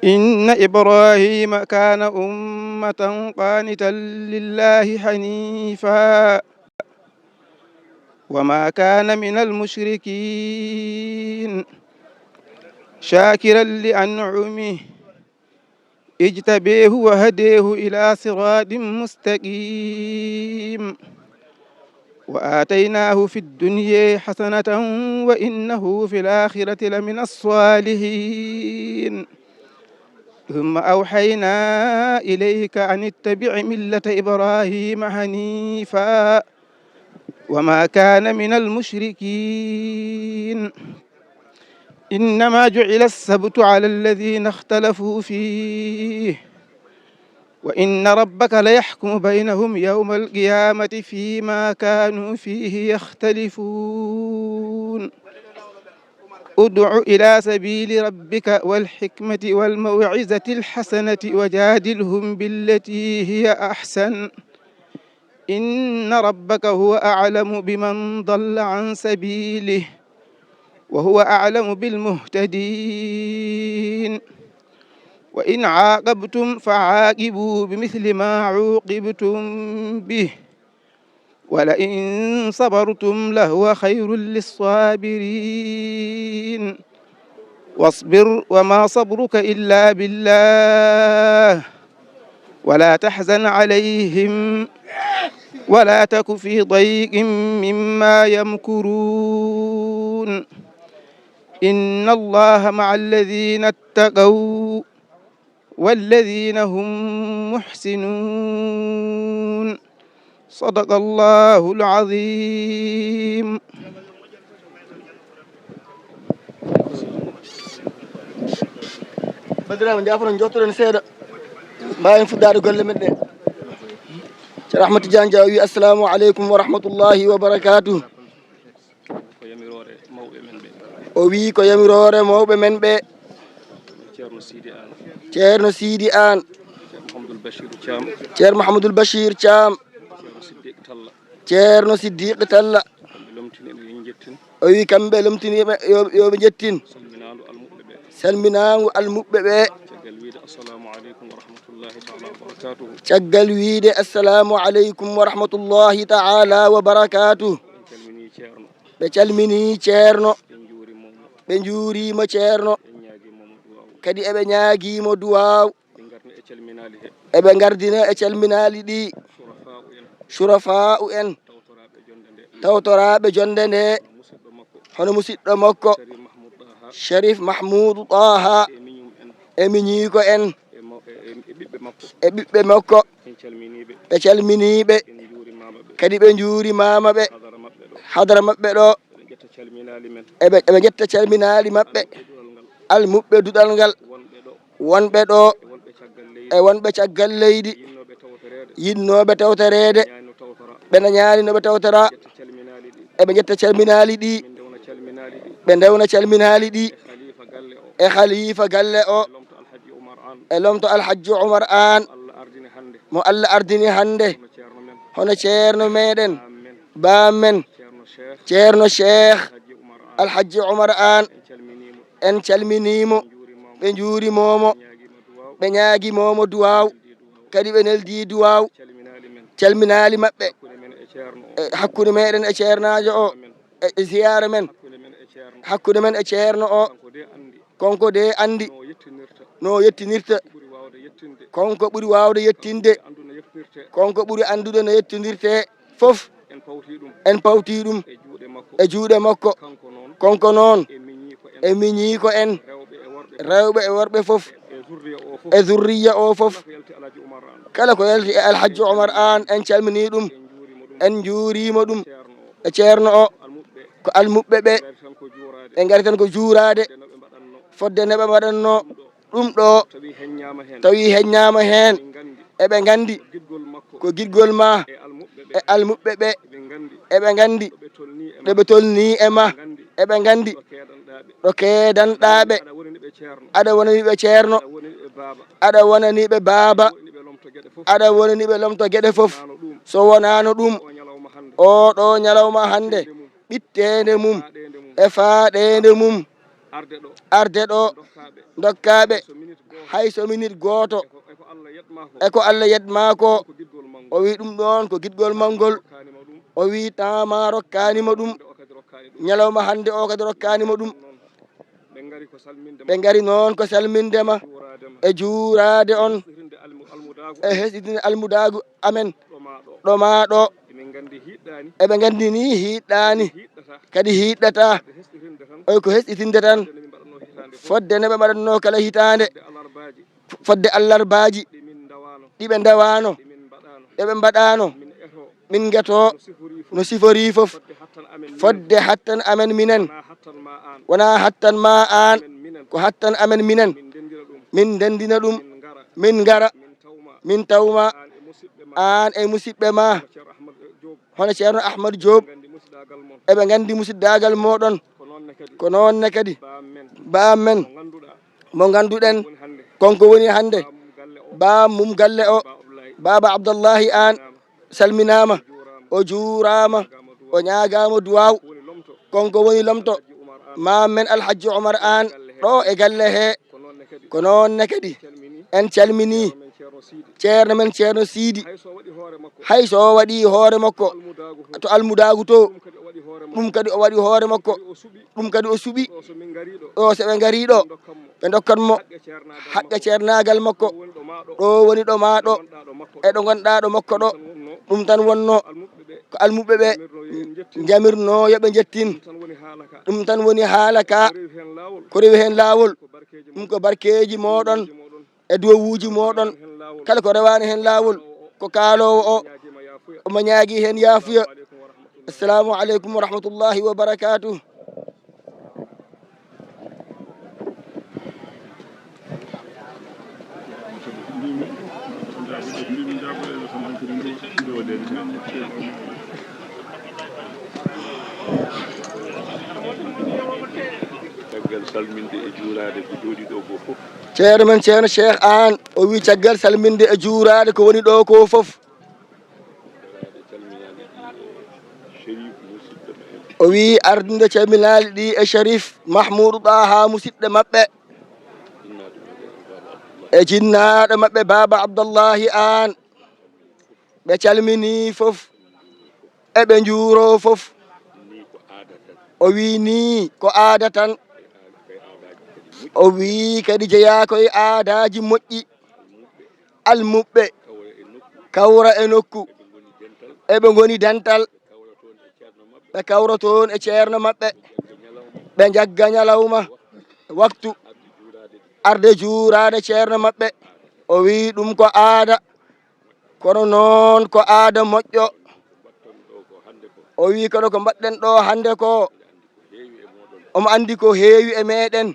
إن إبراهيم كان أمة قانتا لله حنيفا وما كان من المشركين شاكرا لأنعمه اجتبيه وهديه إلى صراط مستقيم وآتيناه في الدنيا حسنة وإنه في الآخرة لمن الصالحين ثم أوحينا إليك أن اتبع ملة إبراهيم حنيفا وما كان من المشركين إنما جعل السبت على الذين اختلفوا فيه وإن ربك ليحكم بينهم يوم القيامة فيما كانوا فيه يختلفون ادع إلى سبيل ربك والحكمة والموعظة الحسنة وجادلهم بالتي هي أحسن إن ربك هو أعلم بمن ضل عن سبيله وهو أعلم بالمهتدين وإن عاقبتم فعاقبوا بمثل ما عوقبتم به ولئن صبرتم لهو خير للصابرين واصبر وما صبرك إلا بالله ولا تحزن عليهم ولا تك في ضيق مما يمكرون إن الله مع الذين اتقوا والذين هم محسنون صدق الله العظيم بدرام جعفر جوترن سيدا باين فدار golle men de ci rahmatu janjawi assalamu alaikum wa rahmatullahi wa barakatuh o wi ko yamirore mawbe men be Ceerno Sidi An Ceerno Mahamadul Bachir Thiam Ceerno Siddiq Talla o wi kambe lamtinibe yobe jettin salminaangu almubbe be caggal wiide assalamu aleykum wa rahmatullahi ta'ala wa barakatuh ɓe calmini ceerno ɓe juurima ceerno kadi eɓe ñaaguimo duwaw eɓe gardina e calminali ɗi surafa'u en tawtoraɓe jonde nde hono musidɗo makko Sharif Mahmoudou Taha e miñiko en e ɓiɓɓe makko ɓe calminiɓe kadi ɓe juurimama ɓe hadara mabɓe ɗo eɓe ƴetta calminali mabɓe almuɓɓe duɗal ngal wonɓe ɗo e wonɓe caggal leydi yinnoɓe tawtorede ɓena ñaaninoɓe tawtora eɓe ƴetta calminali ɗi ɓe ndewna calminali ɗi e khalifa galle o e lomto alhaji Oumar An mo Allah ardini hande hono ceerno meɗen bammen ceerno Cheikh alhaji Oumar An en calminimo ɓe juurimomo ɓe ñaaguimomo duwaw kadi ɓe neldi duwaw calminali mabɓe e hakkude meɗen e ceernajo o e ziyara men hakkude men e ceerno o konko de andi no yettinirta konko ɓuuri wawde yettinde konko ɓuuri andude no yettinirte fof en pawti ɗum e juuɗe makko konko noon e miñi ko en rewɓe e worɓe fof e zurriya o fof kala ko yalti e alhaji Oumar An en calmini ɗum en juurima ɗum e ceerno o ko almuɓɓe ɓe ɓe gari tan ko juurade fodde neɓe mbaɗanno ɗum ɗo tawi heññama hen eɓe gandi ko guidgol ma e almuɓɓe ɓe eɓe gandi ɗoɓe tolni e ma eɓe gandi ɗo keedanɗaɓe aɗa wonaniɓe ceerno aɗa wonaniɓe baaba aɗa wonaniɓe lomto gueɗe foof so wonano ɗum oɗo ñalawma hande ɓittede mum e faaɗede mum arde ɗo dokkaɓe hayso minute goto eko Allah yetma ko o wi ɗum ɗon ko giɗgol mangol o wi tama rokkanima ɗum ñalawma hande o kadi rokkanima ɗum ɓe gari noon ko salmindema e juurade on e hesɗitinde almudagu amen ɗomaɗo eɓe gandi ni hiɗɗani kadi hiɗɗata oy ko hesɗitinde tan fodde ne ɓe mbaɗatno kala hitande fodde allarbaji ɗiɓe dawano ɗeɓe mbaɗano min gueto no sifori foof fodde hattan amen minen wona hattan ma an ko hattan amen minen min ndendina ɗum min gara min tawma an e musidɓe ma hono ceerno Ahmadou Diop eɓe gandi musiddagal moɗon ko nonne kadi bam men mo ganduɗen konko woni hande bam mum galle o baba Abdallahi an salminama o juurama o ñagama duwaw konko woni lomto mam men Alhaji Oumar an ɗo e galle he ko nonne kadi en calmini ceerno men ceerno Sidi hayso waɗi hoore makko to almudagu to ɗum kadi o waɗi hoore makko ɗum kadi o suuɓi ɗo soɓe gariɗo ɓe dokkatmo haqqe ceernagal makko ɗo woni ɗo maɗo e ɗo gonɗa ɗo makko ɗo ɗum tan wonno ko almuɓe ɓe jamirno yoɓe jettin ɗum tan woni haala ka ko rewi hen lawol ɗum ko barkeji moɗon e duwawuji moɗon kala ko rewani hen lawol ko kaalowo o omo ñaagui hen yaafuya assalamu aleykum wa rahmatullahi wa barakatuh salminde e juurade ko jooɗi ɗo ko fof ceerno men ceerno Cheikh an o wi caggal salminde e juurade ko woni ɗo ko fof o wi ardude calminaali ɗi e Sharif Mahmoudou Taha musidɗo maɓɓe e jinnaɗo maɓɓe baba Abdallahi an ɓe calmini fof eɓe juuro fof o wi ni ko aada tan o wi kadi jeeya koye aadaji moƴƴi almuɓɓe kawra e nokku eɓe goni dental ɓe kawra toon e ceerno maɓɓe ɓe jagga ñalawma waktu arde juurade ceerno maɓɓe o wi ɗum ko aada kono noon ko aada moƴƴo o wi kono ko mbaɗɗen ɗo hande ko omo andi ko heewi e meɗen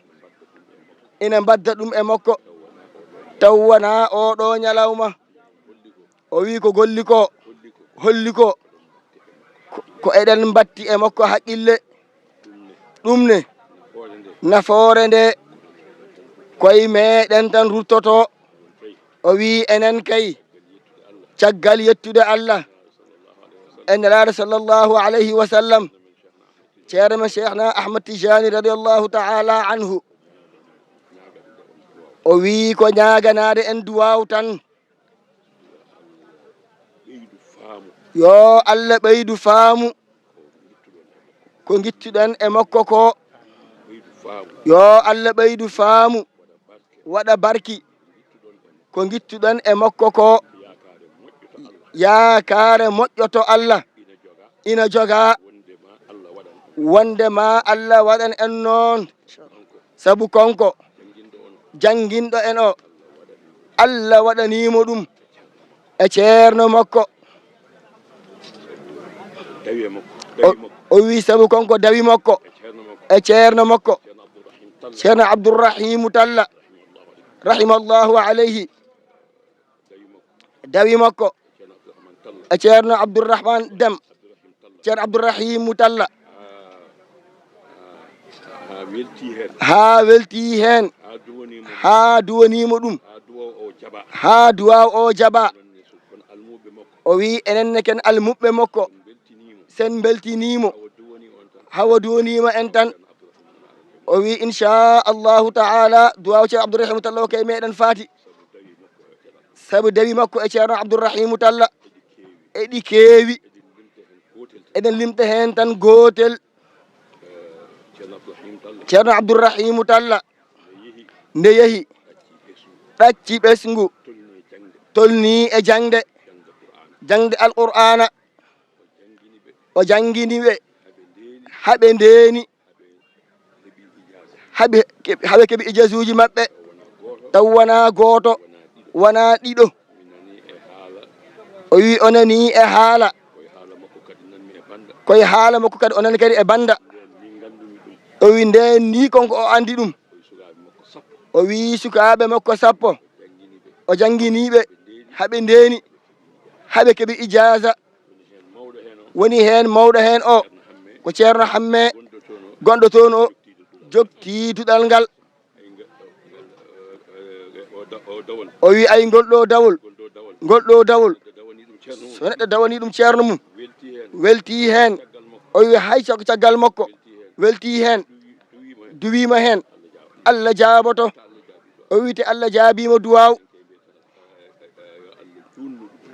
ina mbadda ɗum e makko taw wona oɗo ñalawma o wi ko golli ko holli ko ko eɗen mbatti e makko haqqille ɗum ne nafoore nde koye meɗen tan ruttoto o wi enen kay caggal yettude Allah e nelaɗo sallllahu alayhi wa sallam ceerno men Cheikhna Ahmad Tijani radiallahu taala anhu o wi ko ñaganade en duwaw tan yo Allah ɓeydu faamu ko gittuɗen e makko ko yo Allah ɓeydu faamu waɗa barki ko gittuɗen e makko ko yaakare moƴƴoto Allah ina joga wondema Allah waɗan en noon saabu konko janguinɗo en o Allah waɗanimo ɗum e ceerno makko o wi saabu konko dawi makko e ceerno makko ceerno Abdourrahimu Talla rahimallahu alayhi dawi makko e ceerno Abdourahman Dem ceerno Abdourrahimu Talla ha welti hen ha duwanimo ɗum ha duwaw o jaɓa o wi enenne ken almuɓɓe makko sen beltinimo hawa duwanima en tan o wi inchallahu taala duwaw ceerno Abdourahimou Talla o kay meɗen faati saabu dawi makko e ceerno Abdourahimou Talla eɗi keewi eɗen limta hen tan gotel ceerno Abdourahimou Talla nde yeehi ɗacci ɓesngu tolni e jangde alqur'ana o janginiɓe haɓe ndeni haɓe keeɓi ijasuji maɓɓe taw wona goto wona ɗiɗo o wi o nani e haala koye haala makko kadi o nani kadi e banda o wi nden ni konko o andi ɗum o wi sukaɓe makko 10 o janginiɓe haɓe ndeni haɓe keeɓi ijaza woni hen mawɗo hen o ko ceerno Hamme gonɗo toon o jokti duɗal ngal o wi ay ngolɗo dawol so neɗɗo dawani ɗum ceerno mum welti hen o wi hay soko caggal makko welti hen duwima hen Allah jaaboto o wite Allah jaabima duwaw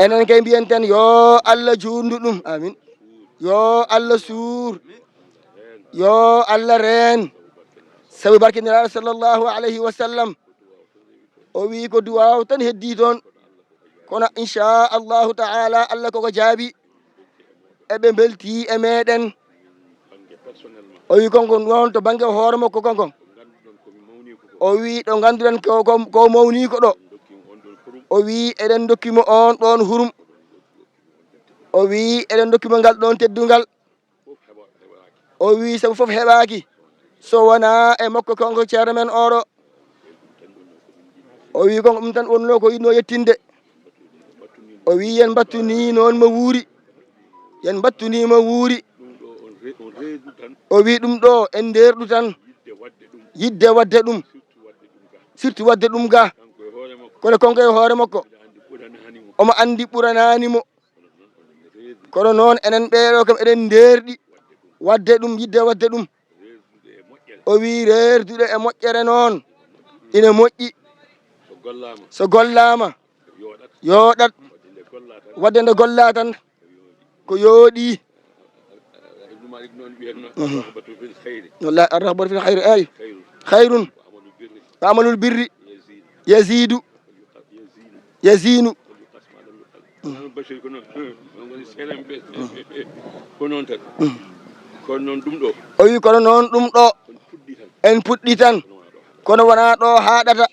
enen kay mbiyen ten yo Allah jundu ɗum amin yo Allah suur yo Allah reen sabu barkiniraɗo sallllahu alayhi wa sallam o wi ko duwaw tan heddi toon kono inchallahu taala Allah koko jaabi eɓe belti e meɗen o wi konko noon to banggue hoore makko konko o wi ɗo ganduɗen ko mawni ko ɗo o wi eɗen dokkimo on ɗon hurum o wi eɗen dokkimo ngal ɗon teddugal o wi saabu foof heɓaki so wona e makko konko ceerno men oɗo o wi konko ɗum tan wonno ko yinno yettinde o wi yen battuni noon mo wuuri yen battuni mo wuuri o wi ɗum ɗo en nderɗu tan yidde wadde ɗum surtout wadde ɗum ga kono konko e hoore makko omo andi ɓurananimo kono noon enen ɓeɗo kam eɗen nderɗi wadde ɗum yidde wadde ɗum o wi rerduɗe e moƴƴere noon ina moƴƴi so gollama yoɗat wadde nde golla tan ko yooɗi wallahi arrahbatu fil hayri ay hayrun wa amalul birri yazidu yazinu o wi kono noon ɗum ɗo en puɗɗi tan kono wona ɗo haɗata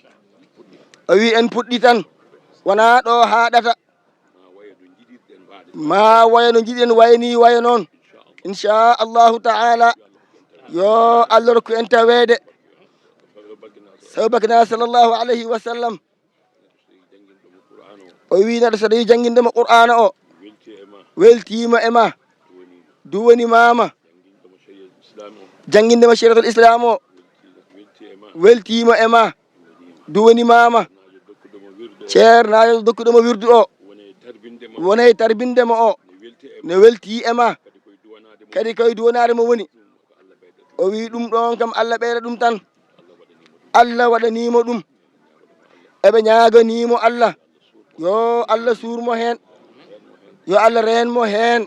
o wi en puɗɗi tan wona ɗo haɗata ma waya no jiɗen wayni waya noon inchallahu taala yo Allah rokku en tawede sabu bakina sallllahu alayhi wa sallam o wi neɗɗo so tawi jangguindema qur'ana o weltima e ma duwoni mama jangguindema shariatul islam o weltima e ma duwoni mama ceernayo dokkuɗoma wirdu o wonay tarbindema o ne welti e ma kadi koye duwonade mo woni o wi ɗum ɗon kam Allah ɓeyda ɗum tan Allah waɗanimo ɗum eɓe ñaganimo Allah yo Allah suurmo hen yo Allah reenmo hen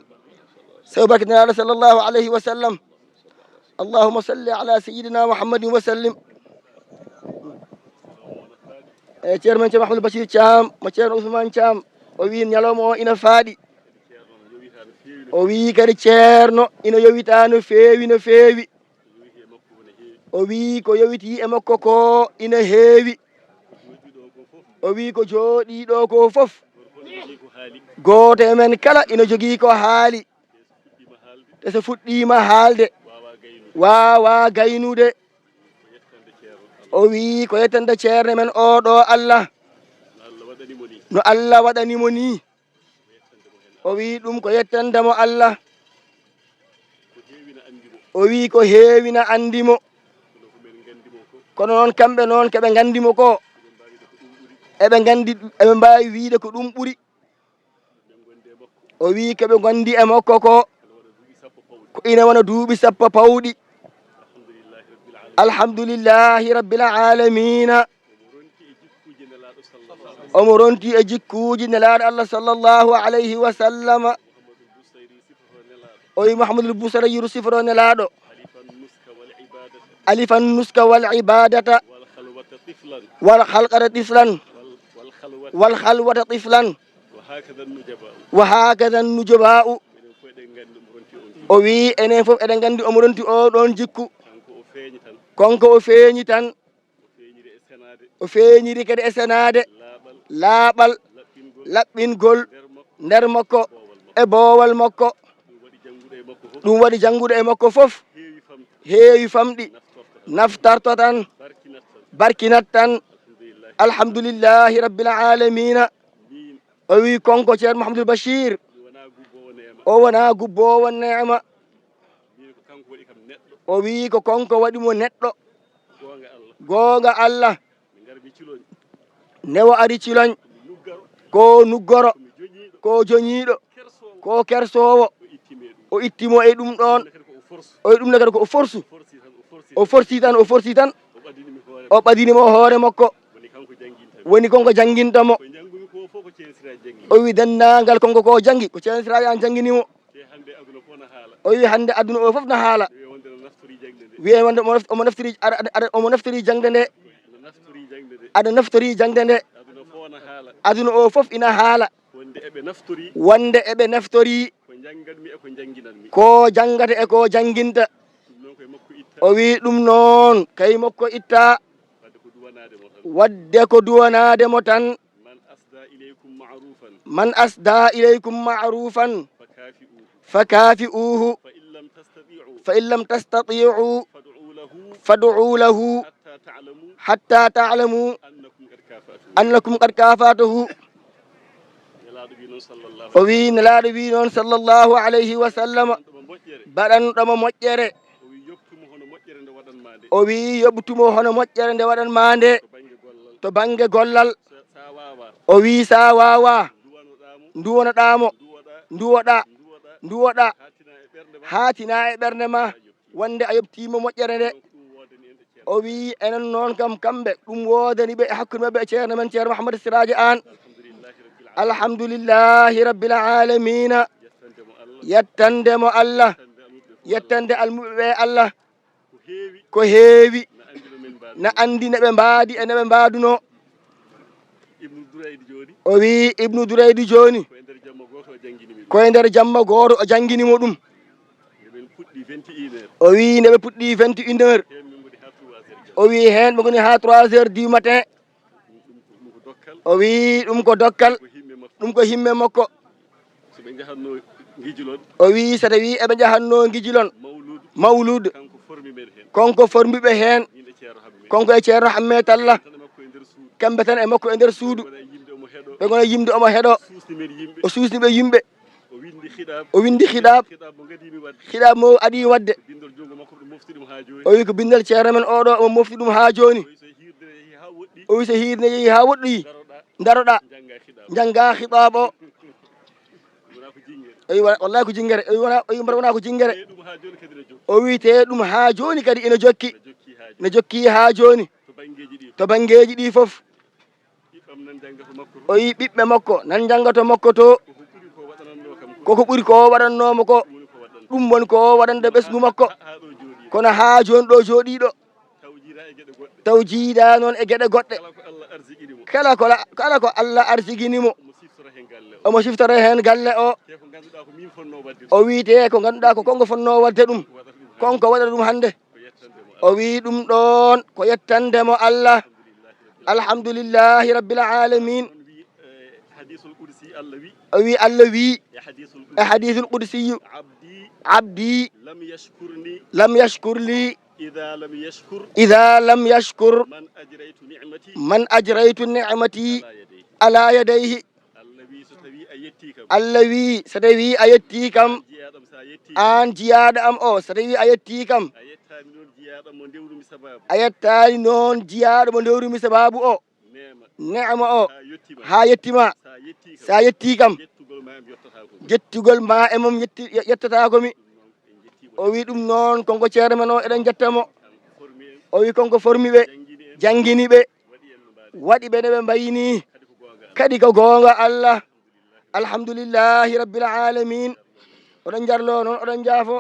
sabu barkiniraɗo sallllahu alayhi wa sallam allahumma salli ala sayidina muhammadin wa sallim e ceerno men ceerno Mahamadou Bachir Thiam mo ceerno Ousmane Thiam o wi ñalawma o ina faaɗi o wi kadi ceerno ina yowita no feewi no feewi o wi ko yowiti e makko ko ina heewi o wi ko jooɗiɗo ko foof gooto e men kala ina jogii ko haali te so fuɗɗima haalde wawa gaynude o wi ko yettande ceerne men oɗo Allah no Allah waɗanimo ni o wi ɗum ko yettandemo Allah o wi ko heewina andimo kono noon kamɓe noon keɓe gandimo ko eɓe mbawi wiide ko ɗum ɓuuri o wi keɓe gondi e makko ko ina wona duuɓi 10 pawɗi alhamdulillahi rabbil alamina omo ronti e jikkuji nelaɗo Allah sallllahu alayhi wa sallama o wi Mouhamadoul Bousra yiru siforo nelaɗo alifan nuska wal ibadata wal halqata tiflan wal halwata tiflan wa hakada nujaba'u o wi enen foof eɗen gandi omo ronti oɗon jikku konko o feeñi tan o feeñiri kadi e senade laaɓal laɓɓingol nder makko e boowal makko ɗum waɗi jannguɗo e makko fof heewi famɗi naftarto tan barkinat tan alhamdulillahi rabbil alamina o wi konko ceerno Mouhamadoul Bachir o wona gubbowo neema o wi ko konko waɗimo neɗɗo goonga Allah newo ari ciloñ ko nuggoro ko joñiɗo ko kersowo o ittimo e ɗum ɗon o ɗum ne kadi ko o forsu o forsi tan o ɓadinimo hoore makko woni konko jangguintamo o wi dendagal konko ko janggi ko ceerno Siraji an jangguinimo o wi hande aduna o foof no haala wiye wonde omo naftiri jangde nde aɗa naftori jangde nde aduna o foof ina haala wonde eɓe naftori ko jangata e ko janginta o wi ɗum noon kay makko itta wadde ko duwanademo tan man asda ilaykum ma'rufan fakafi'uhu fa in lam tastati'u fad'u lahu hatta ta'lamu annakum qad kafatuhu o wi nelaɗo wi noon sallllahu alayhi wa sallam baɗanɗomo moƴƴere o wi yoɓtumo hono moƴƴere nde waɗanma nde to banggue gollal o wi sa wawa duwonoɗamo duwoɗa hatina e ɓerde ma wonde a yoɓtimo moƴƴere nde o wi enen noon kam kamɓe ɗum wodani ɓe e hakkude mabɓe e ceerno men ceerno Mouhamadou Siraji an alhamdulillahi rabbil alamina yettandemo Allah yettande almuɓeɓe Allah ko heewi na andi neɓe mbaadi e neɓe mbaduno o wi Ibnu Duraydi joni koye nder jamma goto o jangguinimo ɗum o wi ndeɓe puɗɗi 21 heures o wi hen ɓe goni ha 3 heures du matin o wi ɗum ko dokkal ɗum ko himme makko o wi so tawi eɓe jahanno guijilon mawlud konko formiɓe hen konko e ceerno Hamme Talla kamɓe tan e makko e nder suudu ɓe gona yimde omo heeɗo o susniɓe yimɓe o windi hiɗab mo adi wadde o wi ko bindal ceerno men oɗo omo mofti ɗum ha joni o wi so hirde yeehi ha woɗɗoyi daroɗa jangga hiɗab o wi wallahi ko jingguere o wi wona ko jingguere o wi te ɗum ha joni kadi ina jokki ne jokki ha joni to banggueji ɗi foof o wi ɓiɓɓe makko nan janggato makko to koko ɓuuri ko waɗannomo ko ɗum woni ko waɗande ɓesgu makko kono ha joni ɗo joɗiɗo taw jiiɗa noon e gueɗe goɗɗe kala ko Allah arsiguinimo omo siftoro hen galle o wiite ko ganduɗa ko konko fonno wadde ɗum konko waɗa ɗum hande o wi ɗum ɗon ko yettandemo Allah alhamdulillahi rabbil alamin o wi Allah wi e hadithul qudsiyu abdi lam yashkur li idha lam yashkur man ajraytu ni'mati ala yadayhi Allah wi so tawi a yetti kam an jiyaɗo am o so tawi a yetti kam a yettani noon jiyaɗo mo dewrumi sababu o neema o ha yettima sa yetti kam jettugol ma e mom yettata komi o wi ɗum noon konko ceerno men o eɗen jettamo o wi konko formi ɓe jangini ɓe waɗi ɓe ne ɓe mbayini kadi ko goonga Allah alhamdulillahi rabbil alamin oɗon jarlo noon oɗon jaafo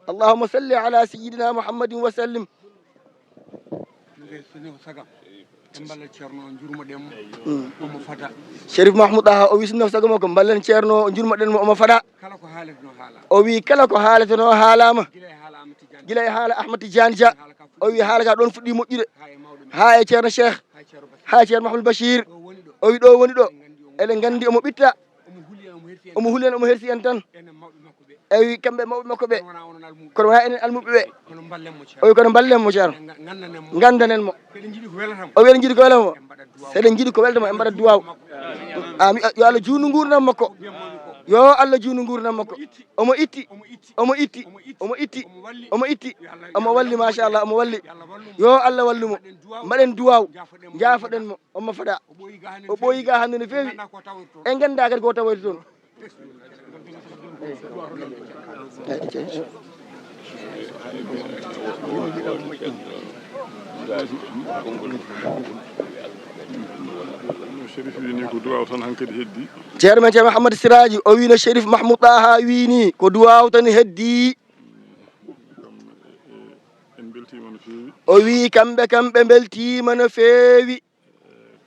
allahumma salli ala sayyidina muhammadin wa sallim Cherif Mahmoud Daha o wi sinno sago makko ballen ceerno jurmoɗen mo omo faɗa o wi kala ko haaleteno haalama gila e haala Ahmad Tidiane Dia o wi haala ka ɗon fuɗɗi moƴƴude ha e ceerno Cheikh ha ceerno Mahamadou Bachir o wi ɗo woni ɗo eɗen gandi omo ɓitta omo huuli en omo hersi en tan e wi kamɓe mawɓe makko ɓe kono wona enen almuɓe ɓe o wi kono ballenmo ceerno gandanen mo o wi eɗen jiiɗi ko welamo seɗen jiiɗi ko weldemo e mbaɗa duwaw ami yo Allah juutnu gurdam makko yo Allah juutnu gurdam makko omo itti omo itti omo itti omo itti omo walli machallah omo walli yo Allah wallumo mbaɗen duwaw jaafoɗen mo omo faɗa o ɓooyi ga hande no feewi en ganda kadi ko tawoyta toon Cherif wini ko duwaw tan hankkadi heddi ceerno men ceerno Mouhamadou Siraji o wino Cherif Mahmoud Daha wini ko duwaw tan heddi en beltima no feewi o wi kamɓe beltima no feewi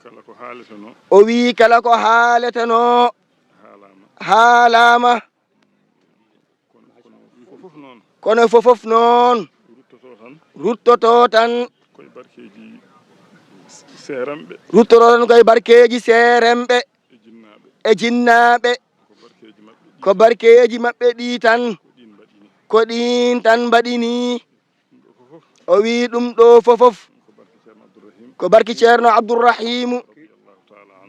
kala ko haaleteno o wi kala ko haaleteno haalama kono fofof noon ruttoto tan koye barkeji seeramɓe ruttoto tan koye barkeji seeremɓe e jinnaɓe ko barkeji maɓɓe ɗi tan ko ɗin tan mbaɗini o wi ɗum ɗo fofof ko barki ceerno Abdourrahimu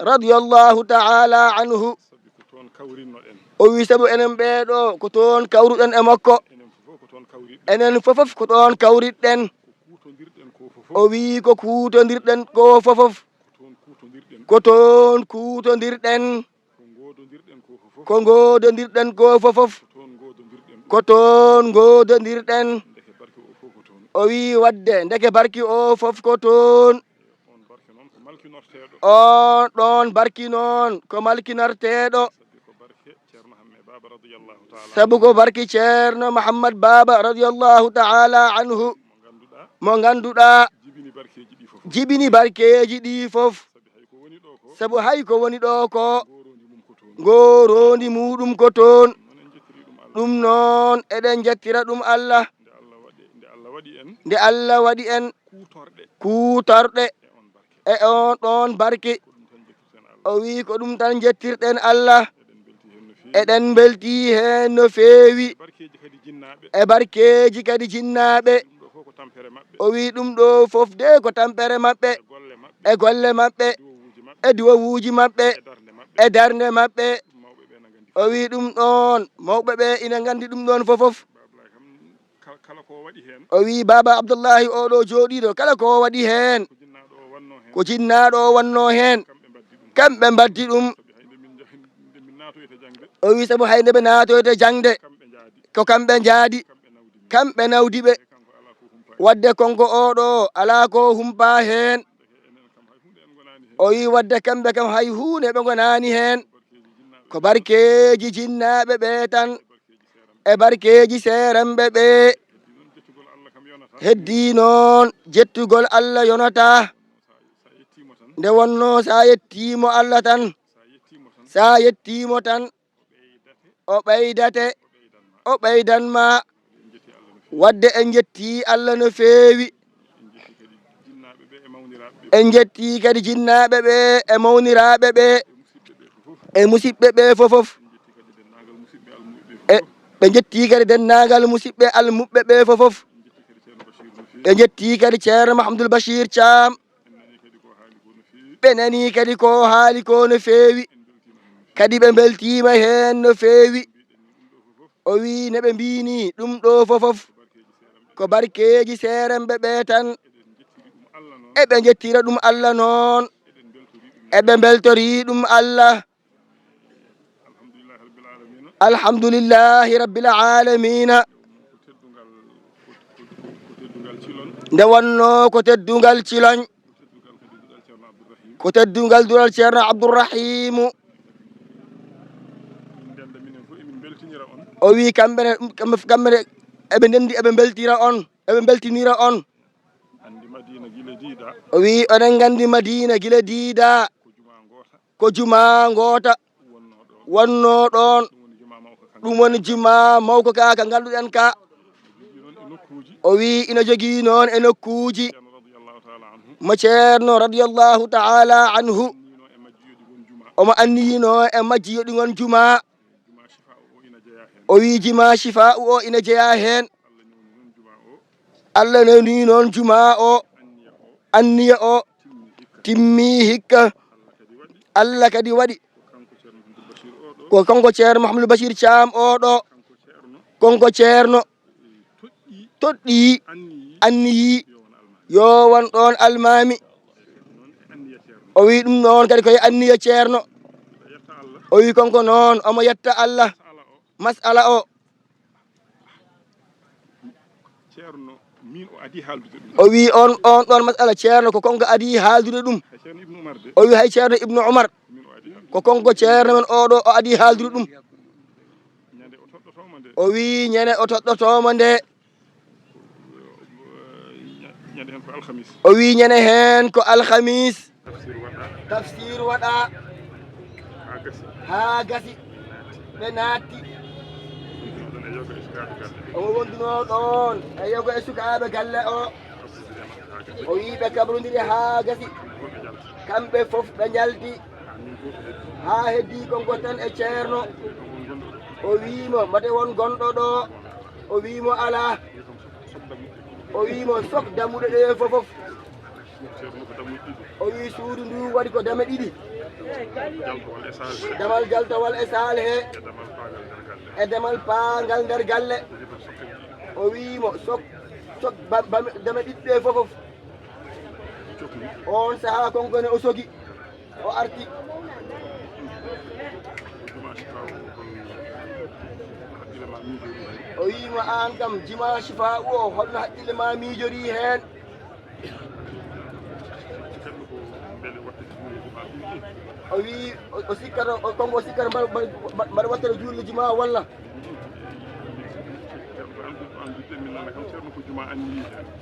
radiyallahu ta'ala anhu o wi saabu enen ɓeeɗo ko toon kawruɗen e makko enen fofof ko ɗon kawriɗen o wi ko kuutodirɗen ko fofof ko toon kuutodirɗen ko ngododirɗen ko fofof ko toon ngododirɗen o wi wadde ndeke barki o fof ko toon on ɗon barki noon ko malkinarteɗo sabu ko barki ceerno Mouhamad Baba radiyallahu ta'ala anhu mo ganduɗa jibini barkeji ɗi fof sabu hay ko woni ɗo ko ngorondi muɗum ko toon ɗum noon eɗen jettira ɗum Allah nde Allah waɗi en kuutorɗe e on ɗon barke o wi ko ɗum tan jettirɗen Allah eɗen belti hen no feewi e barkeji kadi jinnaɓe o wi ɗum ɗo fof de ko tampere maɓɓe e golle maɓɓe e duwawuji maɓɓe e darde maɓɓe o wi ɗum ɗon mawɓe ɓe ina gandi ɗum ɗon fofof o wi Baba Abdoullahi oɗo jooɗiɗo kala ko waɗi hen ko jinnaɗo o wanno hen kamɓe mbaddi ɗum o wi saabu hayde ɓe natoyde jangde ko kamɓe jaadi kamɓe nawdiɓe wadde konko oɗo ala ko humpa hen o wi wadde kamɓe kam hay hunde ɓe gonani hen ko barkeji jinnaɓe ɓe tan e barkeji seeremɓe ɓe heddi noon jettugol Allah yonata nde wonno sa yettimo Allah tan sa yettimo tan o ɓeydate o ɓeydanma wadde en jetti Allah no feewi en jetti kadi jinnaɓe ɓe e mawniraɓe ɓe e musidɓe ɓe fofof e ɓe jetti kadi dennagal musidɓe almuɓɓe ɓe fofof ɓe jetti kadi ceerno Mahamadou Bachir Thiam ɓe nani kadi ko haali ko no feewi kadi ɓe beltima hen no feewi o wi ne ɓe mbini ɗum ɗo fofof ko barkeji seeremɓe ɓe tan eɓe jettira ɗum Allah noon eɓe beltori ɗum Allah alhamdulillahi rabbil alamina nde wonno ko teddungal ciloñ ko teddungal dural ceerno Abdourrahimu o wi kamɓene eɓe ndendi eɓe beltira on eɓe beltinira on o wi oɗen gandi Madina guila diida ko juma goota wonno ɗon ɗum woni juma mawko ka ka ganduɗen ka o wi ina jogui noon e nokkuji mo ceerno radiyallahu ta'ala anhu omo anniyino e majji yoɗi gon juma o wi juma Chifa o ina jeeya hen Allah newni noon juma o anniya o timmi hikka Allah kadi waɗi ko kanko ceerno Mouhamadou Bachir Thiam oɗo konko ceerno toɗɗi anniyi yo won ɗon almami o wi ɗum noon kadi koye anniya ceerno o wi konko noon omo yetta Allah masala o o wi on ɗon masala ceerno ko konko adi haaldude ɗum o wi hay ceerno Ibnu Umar ko konko ceerno men oɗo o adi haaldude ɗum o wi ñande o toɗɗotomo nde o wi ñande hen ko alhamis tafsir waɗa ha gasi ɓe naatti omo wonduno ɗon e yogo e sukaɓe galle o wi ɓe kabrodiri ha gasi kamɓe foof ɓe jalti ha heddi konko tan e ceerno o wimo mate won gonɗo ɗo o wimo ala o wimo sok dammuɗe ɗe fofof o wi suudu ndu waɗi ko dame ɗiɗi damal jaltowal e sal he e damal paangal nder galle o wimo sok dame ɗiɗɗe fofof on saaha konkone o sogi o arti o wimo an kam jima Chifa o holno haqqille ma miijori hen o wi o sikkata konko sikkata mbaɗa wattata julde juma walla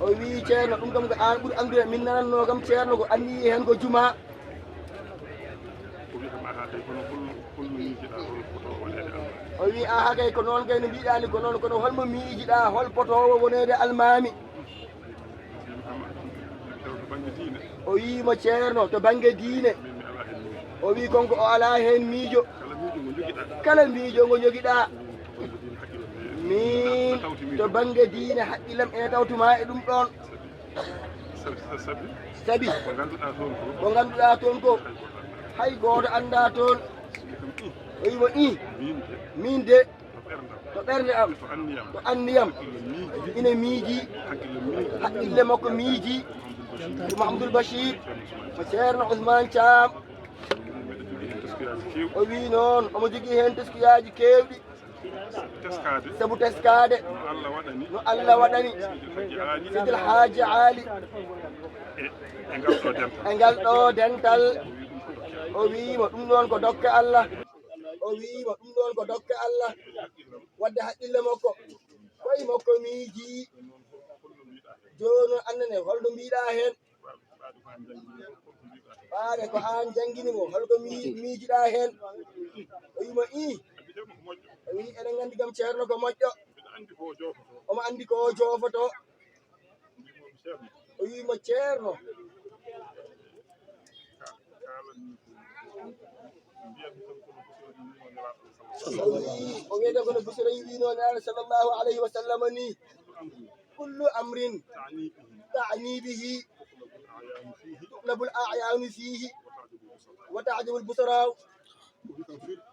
o wi ceerno ɗum kam ko an ɓuuri andude min nananno kam ceerno ko anniyi hen ko juma o wi aha kay ko noon kay no mbiɗani ko noon kono holmo miijiɗa hol potowo wonede almami o wimo ceerno to banggue diine o wi konko o ala hen miijo kala miijo ngo joguiɗa min to banggue diine haqqillam ene tawtuma e ɗum ɗon sabi ko ganduɗa toon ko hay goto anda toon o wimo min de to ɓerde am to anniyam ina miiji haqqille makko miiji ko Mouhamadoul Bachir mo ceerno Ousmane Thiam o wi noon omo jogui hen teskuyaji kewɗi sabu teskade no Allah waɗani Sidil Hadji Ali e ngal ɗo dental o wimo ɗum ɗon ko dokke Allah o wimo ɗum ɗon ko dokke Allah wadde haqqille makko koye makko miiji joni annene holno mbiɗa hen ɓaade ko an jangguinimo holko miijiɗa hen o wimo o wi eɗen gandi kam ceerno ko moƴƴo omo andi ko jofoto o wimo ceerno o wiyete kono busoro yiwino nane sallllahu alayhi wa sallam ni kullu amrin tani bihi tutlabul a'yanu fihi wa ta'jabul busara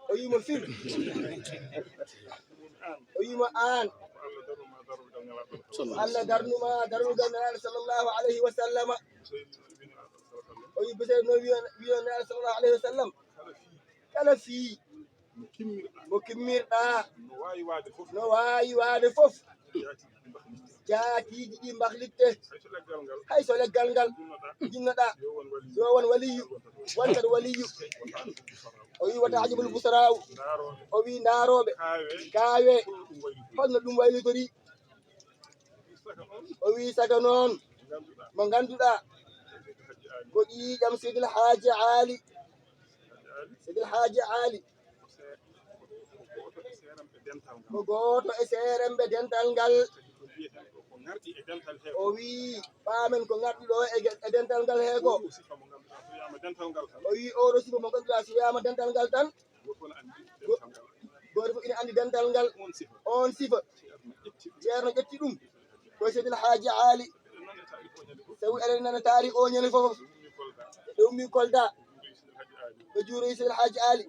o wimo fir o wimo an Allah darnuma darnugal nane sallllahu alayhi wa sallam o wi busoro no wiyo nane sallllahu alayhi wa sallam kala fii mo kimmirɗa no wawi wade foof jaatiji ɗi mbahlifte hay so leggal ngal jinnoɗa yo won waliyu wontat waliyu o wi wata ajibul busaraw o wi ndaroɓe kaawe holno ɗum waylitori o wi saga noon mo ganduɗa ko ƴiƴam Seydil Hadji Ali Seydil Hadji Ali ko goto e seremɓe dental ngal o wi ɓamen ko garɗi ɗo e dental ngal he ko o wi oɗo sifa mo ganduɗa so wiyama dental ngal tan goto fof ina andi dental ngal on sifa ceerno ƴetti ɗum koye Seydil Hadji Ali tawi eɗen nana taarih o ñande fof ɓe ummi Kolda ɓe juuroyi Seydil Hadji Ali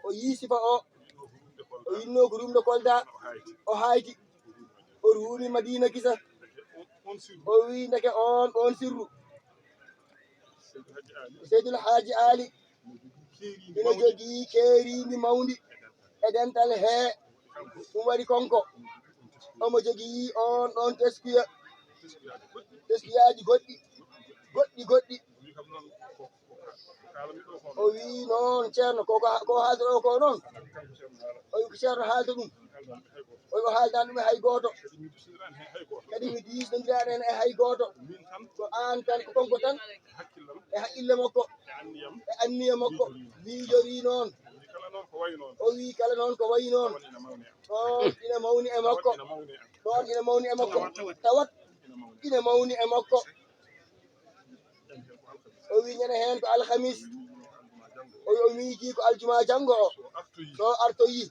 o yi sifa o yinno ko rumde Kolda o hayti o ruumi Madina kisa o wi ndeke on sirru Seydil Hadji Ali ina jogii keerindi mawndi e dental he ɗum waɗi konko omo jogii on ɗon teskuyaji goɗɗi o wi noon ceerno ko haalta ɗo ko noon o wi ko ceerno haalta ɗum o wi o haaldan ɗum e hay goto kadi mi disnodiraɗo hen e hay goto ko an tan ko konko tan e haqqille makko e anniya makko miijori noon o wi kala noon ko wayi noon ɗon ina mawni e makko ɗon ina mawni e makko tawat ina mawni e makko o wi ñande hen ko alhamis o wi o miiji ko aljuma janggo o so artoyi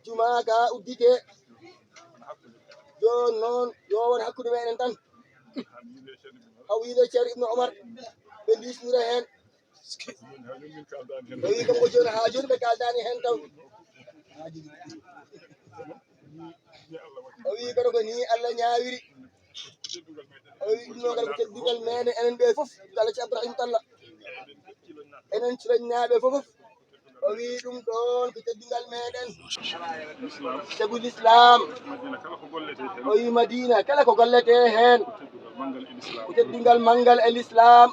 juma ka uddite joni noon yo won hakkude meɗen tan haw wiide ceerno Ibnu Omar ɓe disnira hen o wi kam ko joni ha joni ɓe kaldani hen taw o wi kono ko ni Allah ñawiri o wi ɗum noon ko teddugal meɗen enen ɓe foof Allah ci Abdourahim Talla enen curoñaɓe foof o wi ɗum ɗon ko teddugal meɗen sabu l'islam o wi Madina kala ko gollete hen ko teddugal manggal e l'islam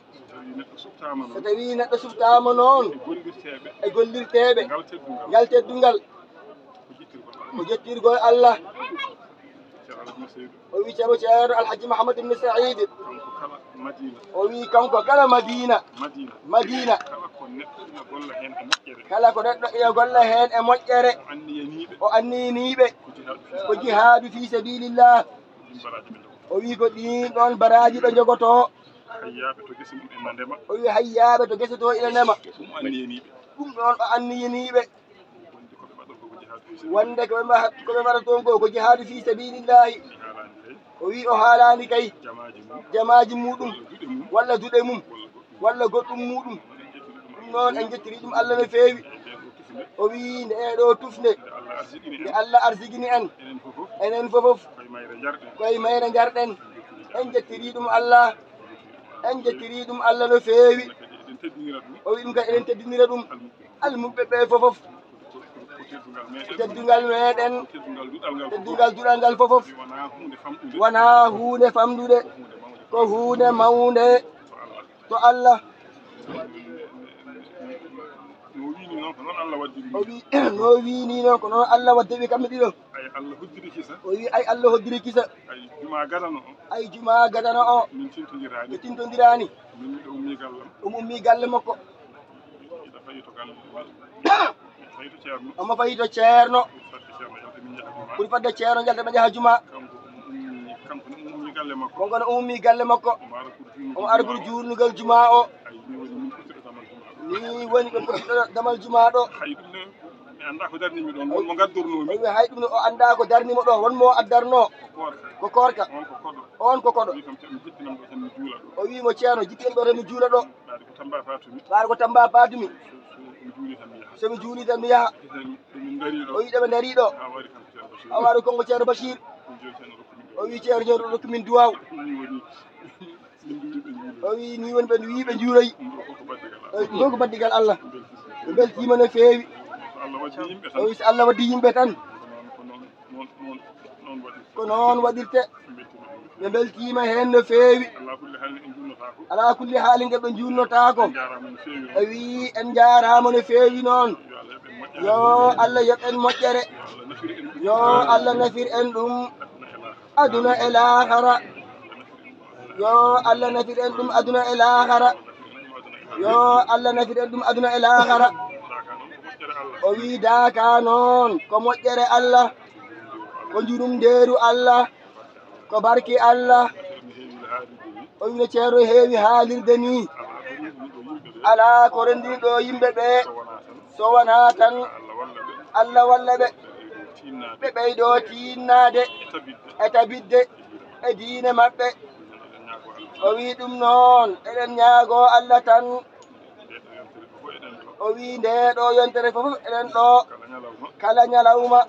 so tawi neɗɗo suftama noon e gollirteɓe ngal teddungal ko jettirgol Allah o wi ceerno Alhaji Mahamadou ibn Saïd o wi kanko kala Madina kala ko neɗɗo ina golla hen e moƴƴere o anniyaniɓe ko jihadu fi sabilillah o wi ko ɗin ɗon baraji ɓe jogoto o wi hayyaɓe to guese to ina nema ɗum ɗon o anniyaniɓe wonde koɓe mbaɗa toon ko jihadu fi sabilillahi o wi o haalani kay jamaji muɗum walla duɗe mum walla goɗɗum muɗum ɗum noon en jettiri ɗum Allah no feewi o wi nde ɗo tufde nde Allah arsigini en enen fofof koye mayre jarɗen en jettiri ɗum Allah no feewi o wi ɗum kadi eɗen teddinira ɗum almuɓe ɓe fofof teddungal meɗen teddungal duɗal ngal fofof wona hunde famɗude ko hunde mawde to Allah o wi no wini noon ko noon Allah wadde ɓe kamɓe ɗiɗo o wi ay Allah hoddiri kisa ay juma gadana o ɓe tintodirani ummi galle makko omo fayi to ceerno ɓuri fadde ceerno jalta ɓe jaaha juma konko no ummi galle makko omo ara pour jurnugal juma o ni woni ɓe pottiɗo damal juma ɗo o wi hay ɗum o anda ko darnimo ɗo wonmo addarno ko korka on ko koɗo o wimo ceerno jippien ɗo tan mi juula ɗo ɓaade ko Tamba Fatumi somi juuli tan mi yaha o wi ɗeɓe daari ɗo a waɗo konko ceerno Bachir o wi ceerno ñewɗo rokku min duwaw o wi ni woni ɓe wi ɓe juuroyi ɗum ɗon ko baddigal Allah ɓe beltima no feewi o wi so Allah waddi yimɓe tan ko noon waɗirte ɓe beltima hen no feewi ala kulli haali nde ɓe junnotaako o wi en jarama no feewi noon yo Allah yoɓen moƴƴere yo Allah nafir en ɗum aduna e lahara yo Allah nafir en ɗum aduna e lahara yo Allah nafir en ɗum aduna e lahara o wi daaka noon ko moƴƴere Allah ko jurum ndeeru Allah ko barki Allah o wi no ceerno heewi haalirde ni ala ko renndini ɗo yimɓe ɓe so wona tan Allah walla ɓe ɓe ɓeydo tinnade e tabidde e diine maɓɓe o wi ɗum noon eɗen ñaago Allah tan o wi nde ɗo yontere fof eɗen ɗo kala ñalawma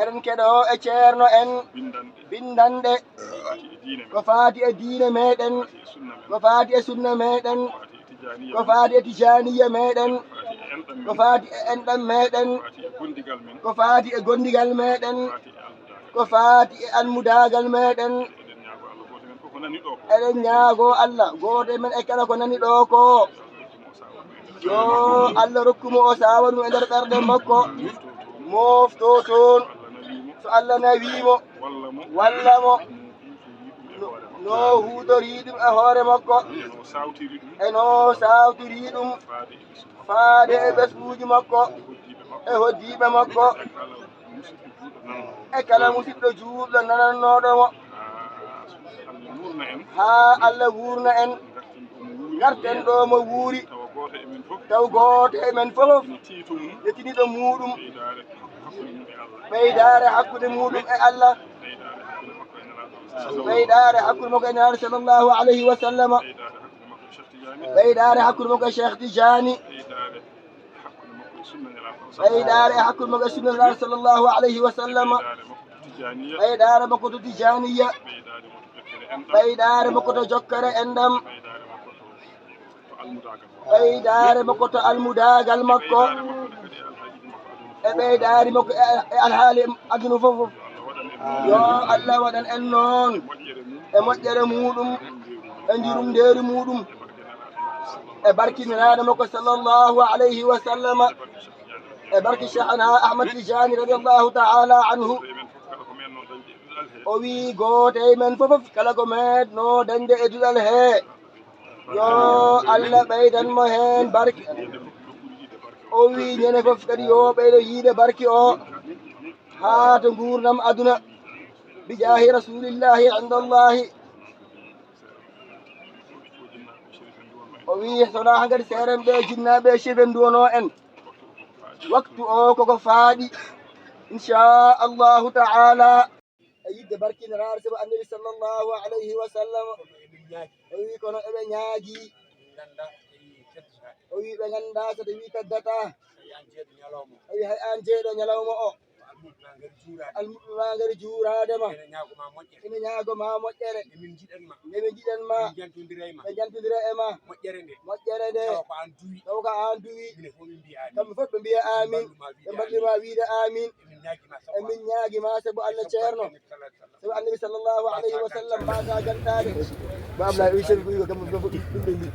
eɗen keɗo e ceerno en bindanɗe ko faati e diine meɗen ko faati e sunna meɗen ko faati e tijaniya meɗen ko faati e enɗam meɗen ko faati e gondigal meɗen ko faati e almudagal meɗen eɗen ñaago Allah goto men e kala ko nani ɗo ko yo Allah rokkumo o sawa ɗum e nder ɓerɗe makko mofto toon so Allah nawimo walla mo no huutori ɗum e hoore makko e no sawtiri ɗum faade e ɓesguji makko e hoddiɓe makko e kala musidɗo juulɗo nanannoɗomo ha Allah wurna en garten ɗo mo wuuri taw gooto e men fof yettiniɗo muɗum ɓeydare hakkude muɗum e Allah ɓeydare hakkude makko e naaru sallllahu alayhi wa sallama ɓeydare hakkude makko e Cheikh Tijani ɓeydare hakkude makko e sunna naaru sallllahu alayhi wa sallama ɓeydare makko to Tijaniya ɓeydare makko to jokkere endam ɓeydare makko to almudagal makko e ɓeydare makko e alhaali aduna fof yo Allah waɗan en noon e moƴƴere muɗum e njurum ndeeri muɗum e barkiniraɗo makko sallllahu alayhi wa sallama e barki Cheikhna Ahmad Tijani radiallahu ta'ala anhu o wi gooto e men fof kala ko meɗno dañde e duɗal he yo Allah ɓeydanmo hen barke o wi ñande fof kadi yo ɓeydo yiide barki o haa to gurdam aduna bijahi rasulillahi indallahi o wi sona kadi seeren ɓe jinnaɓe chefe nduwono en waktu o koko faaɗi inchallahu ta'ala e yidde barkiniraare sabu annabi sallllahu alayhi wa sallam o wi kono eɓe ñaagi o wi ɓe ganda so tawi teddata o wi hay an jeeɗo ñalawma o almuɓɓema ngari juuradema ene ñaagoma moƴƴere ndeɓe jiɗanma ɓe jantodira e ma moƴƴere nde taw ko an duwi kamɓe fof ɓe mbiya amin ɓe mballima wiide amin emin ñaagima sabu Allah ceerno sabu annabi sallllahu alayhi wa sallam mbasa gantade ba Ablaye wi sebi ko kamɓe fof ɗum ɓe mbi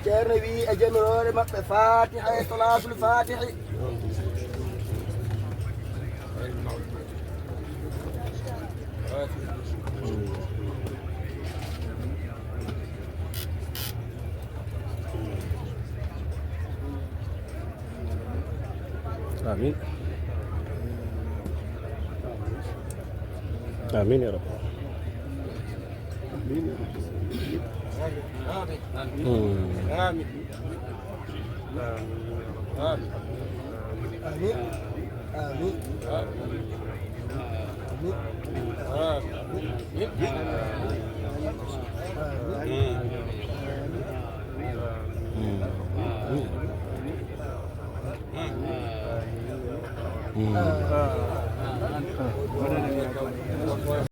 ceerno wi e jamirore maɓɓe fatiha e salatul fatihi آمين آمين يا رب آمين آمين آمين